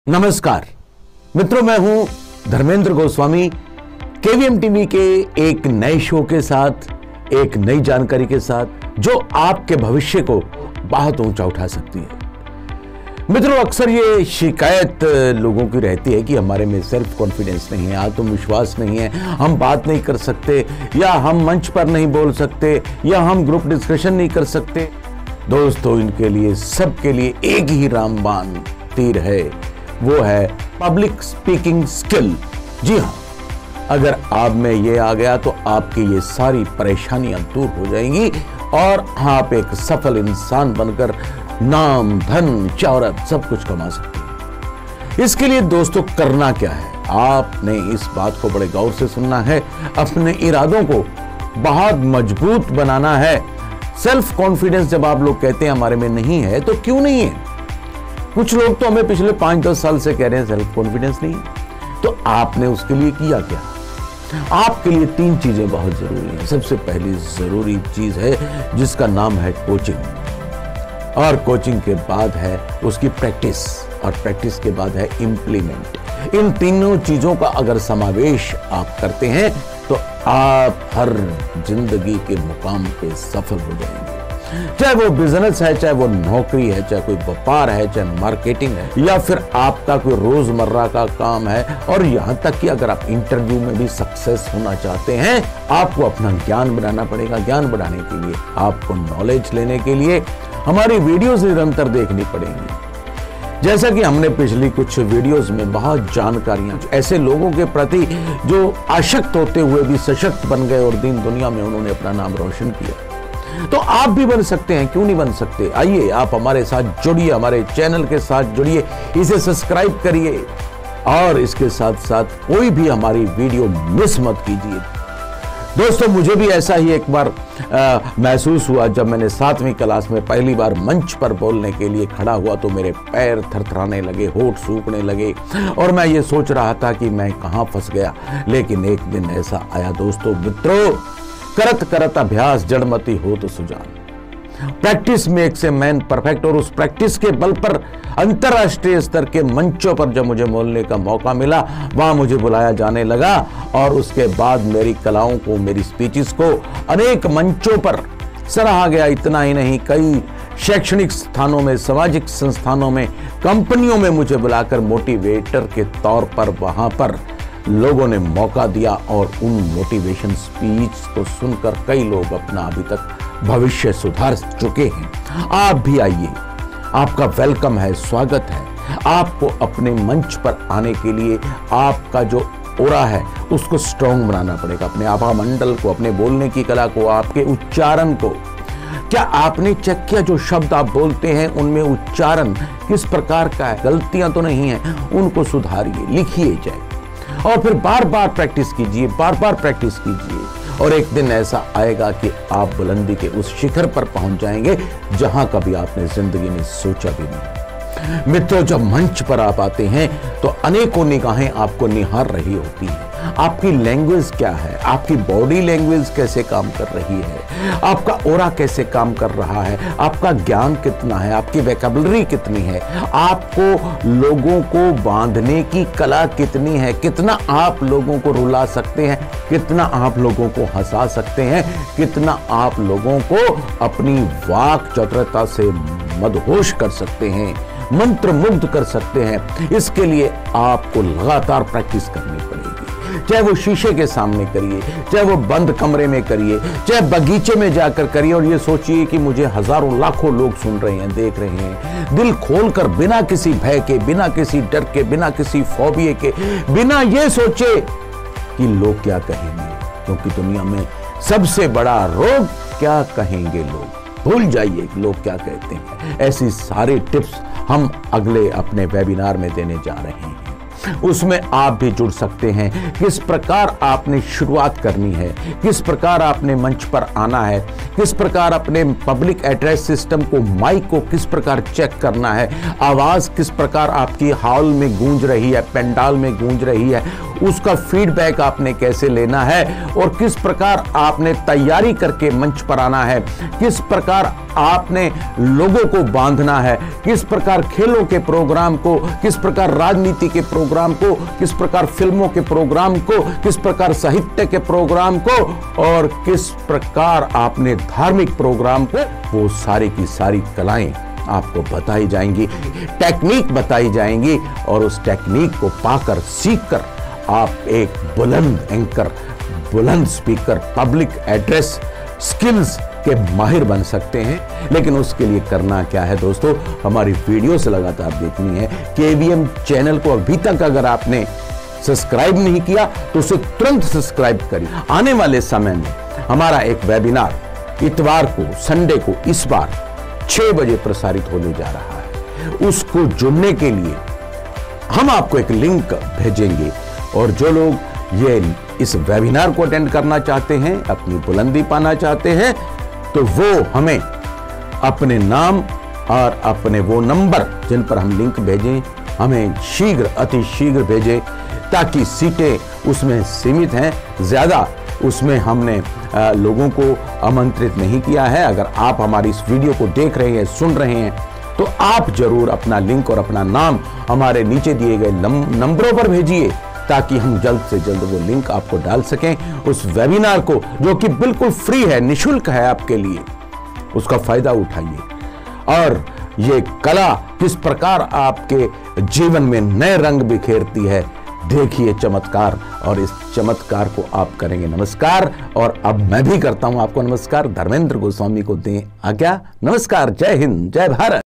नमस्कार मित्रों, मैं हूं धर्मेंद्र गोस्वामी। केवीएम टीवी के एक नए शो के साथ, एक नई जानकारी के साथ जो आपके भविष्य को बहुत ऊंचा उठा सकती है। मित्रों, अक्सर ये शिकायत लोगों की रहती है कि हमारे में सेल्फ कॉन्फिडेंस नहीं है, आत्मविश्वास नहीं है, हम बात नहीं कर सकते, या हम मंच पर नहीं बोल सकते, या हम ग्रुप डिस्कशन नहीं कर सकते। दोस्तों, इनके लिए, सबके लिए एक ही रामबाण तीर है, वो है पब्लिक स्पीकिंग स्किल। जी हाँ, अगर आप में ये आ गया तो आपकी ये सारी परेशानियां दूर हो जाएंगी और आप एक सफल इंसान बनकर नाम, धन, शौहरत सब कुछ कमा सकते हैं। इसके लिए दोस्तों करना क्या है, आपने इस बात को बड़े गौर से सुनना है, अपने इरादों को बहुत मजबूत बनाना है। सेल्फ कॉन्फिडेंस जब आप लोग कहते हैं हमारे में नहीं है, तो क्यों नहीं है? कुछ लोग तो हमें पिछले 5-10 साल से कह रहे हैं सेल्फ कॉन्फिडेंस नहीं है। तो आपने उसके लिए किया क्या? आपके लिए 3 चीजें बहुत जरूरी हैं। सबसे पहली जरूरी चीज है जिसका नाम है कोचिंग, और कोचिंग के बाद है उसकी प्रैक्टिस, और प्रैक्टिस के बाद है इम्प्लीमेंट। इन तीनों चीजों का अगर समावेश आप करते हैं तो आप हर जिंदगी के मुकाम पे सफल हो जाएंगे। चाहे वो बिजनेस है, चाहे वो नौकरी है, चाहे कोई व्यापार है, चाहे मार्केटिंग है, या फिर आपका कोई रोजमर्रा का काम है, और यहां तक कि अगर आप इंटरव्यू में भी सक्सेस होना चाहते हैं, आपको अपना ज्ञान बढ़ाना पड़ेगा। ज्ञान बढ़ाने के लिए, आपको नॉलेज लेने के लिए हमारी वीडियोस निरंतर देखनी पड़ेंगी। जैसा कि हमने पिछली कुछ वीडियोस में बहुत जानकारियां ऐसे लोगों के प्रति जो आसक्त होते हुए भी सशक्त बन गए और दीन दुनिया में उन्होंने अपना नाम रोशन किया, तो आप भी बन सकते हैं। क्यों नहीं बन सकते? आइए, आप हमारे साथ जुड़िए, हमारे चैनल के साथ जुड़िए, इसे सब्सक्राइब करिए, और इसके साथ साथ कोई भी हमारी वीडियो मिस मत कीजिए। दोस्तों, मुझे भी ऐसा ही एक बार महसूस हुआ जब मैंने 7वीं क्लास में पहली बार मंच पर बोलने के लिए खड़ा हुआ, तो मेरे पैर थरथराने लगे, होंठ सूखने लगे, और मैं ये सोच रहा था कि मैं कहां फंस गया। लेकिन एक दिन ऐसा आया दोस्तों, मित्रों, करत करत अभ्यास जड़मति हो तो सुजान। Practice makes a man perfect, और उस प्रैक्टिस के बल पर अंतरराष्ट्रीय स्तर के मंचों पर जब मुझे बोलने का मौका मिला, वहां मुझे बुलाया जाने लगा, और उसके बाद मेरी कलाओं को, मेरी स्पीचेस को अनेक मंचों पर सराहा गया। इतना ही नहीं, कई शैक्षणिक स्थानों में, सामाजिक संस्थानों में, कंपनियों में मुझे बुलाकर मोटिवेटर के तौर पर वहां पर लोगों ने मौका दिया, और उन मोटिवेशन स्पीच को सुनकर कई लोग अपना अभी तक भविष्य सुधार चुके हैं। आप भी आइए, आपका वेलकम है, स्वागत है। आपको अपने मंच पर आने के लिए आपका जो ओरा है उसको स्ट्रॉन्ग बनाना पड़ेगा, अपने आभा मंडल को, अपने बोलने की कला को, आपके उच्चारण को। क्या आपने चेक किया जो शब्द आप बोलते हैं उनमें उच्चारण किस प्रकार का है? गलतियां तो नहीं है, उनको सुधारिए, लिखिए जाए, और फिर बार बार प्रैक्टिस कीजिए, बार बार प्रैक्टिस कीजिए, और एक दिन ऐसा आएगा कि आप बुलंदी के उस शिखर पर पहुंच जाएंगे जहां कभी आपने जिंदगी में सोचा भी नहीं। मित्रों, जब मंच पर आप आते हैं तो अनेकों निगाहें आपको निहार रही होती हैं। आपकी लैंग्वेज क्या है, आपकी बॉडी लैंग्वेज कैसे काम कर रही है, आपका ओरा कैसे काम कर रहा है, आपका ज्ञान कितना है, आपकी वोकैबुलरी कितनी है, आपको लोगों को बांधने की कला कितनी है, कितना आप लोगों को रुला सकते हैं, कितना आप लोगों को हंसा सकते हैं, कितना आप लोगों को अपनी वाक चतुरता से मदहोश कर सकते हैं, मंत्र मुग्ध कर सकते हैं। इसके लिए आपको लगातार प्रैक्टिस करनी पड़ेगी। चाहे वो शीशे के सामने करिए, चाहे वो बंद कमरे में करिए, चाहे बगीचे में जाकर करिए, और ये सोचिए कि मुझे हजारों लाखों लोग सुन रहे हैं, देख रहे हैं। दिल खोलकर, बिना किसी भय के, बिना किसी डर के, बिना किसी फोबिये के, बिना ये सोचे कि लोग क्या कहेंगे, क्योंकि दुनिया में सबसे बड़ा रोग क्या कहेंगे लोग। भूल जाइए लोग क्या कहते हैं। ऐसी सारी टिप्स हम अगले अपने वेबिनार में देने जा रहे हैं। उसमें आप भी जुड़ सकते हैं। किस प्रकार आपने शुरुआत करनी है, किस प्रकार आपने मंच पर आना है, किस प्रकार अपने पब्लिक एड्रेस सिस्टम को, माइक को किस प्रकार चेक करना है, आवाज किस प्रकार आपकी हॉल में गूंज रही है, पंडाल में गूंज रही है, उसका फीडबैक आपने कैसे लेना है और किस प्रकार आपने तैयारी करके मंच पर आना है, किस प्रकार आपने लोगों को बांधना है, किस प्रकार खेलों के प्रोग्राम को, किस प्रकार राजनीति के प्रोग्राम को, किस प्रकार फिल्मों के प्रोग्राम को, किस प्रकार साहित्य के प्रोग्राम को और किस प्रकार आपने धार्मिक प्रोग्राम को, वो सारी की सारी कलाएं आपको बताई जाएंगी, टेक्निक बताई जाएंगी और उस टेक्निक को पाकर, सीखकर आप एक बुलंद एंकर, बुलंद स्पीकर, पब्लिक एड्रेस स्किल्स के माहिर बन सकते हैं। लेकिन उसके लिए करना क्या है दोस्तों, हमारी वीडियो से लगातार देखनी है। केवीएम चैनल को अभी तक अगर आपने सब्सक्राइब नहीं किया तो उसे तुरंत सब्सक्राइब करिए। आने वाले समय में हमारा एक वेबिनार इतवार को, संडे को इस बार 6 बजे प्रसारित होने जा रहा है। उसको जुड़ने के लिए हम आपको एक लिंक भेजेंगे और जो लोग ये इस वेबिनार को अटेंड करना चाहते हैं, अपनी बुलंदी पाना चाहते हैं, तो वो हमें अपने नाम और अपने वो नंबर जिन पर हम लिंक भेजें, हमें शीघ्र, अति शीघ्र भेजें, ताकि सीटें उसमें सीमित हैं, ज़्यादा उसमें हमने लोगों को आमंत्रित नहीं किया है। अगर आप हमारी इस वीडियो को देख रहे हैं, सुन रहे हैं, तो आप जरूर अपना लिंक और अपना नाम हमारे नीचे दिए गए नंबरों पर भेजिए, ताकि हम जल्द से जल्द वो लिंक आपको डाल सकें। उस वेबिनार को, जो कि बिल्कुल फ्री है, निशुल्क है आपके लिए, उसका फायदा उठाइए। और ये कला किस प्रकार आपके जीवन में नए रंग बिखेरती है, देखिए चमत्कार, और इस चमत्कार को आप करेंगे नमस्कार। और अब मैं भी करता हूं आपको नमस्कार। धर्मेंद्र गोस्वामी को दें आज्ञा। नमस्कार। जय हिंद, जय भारत।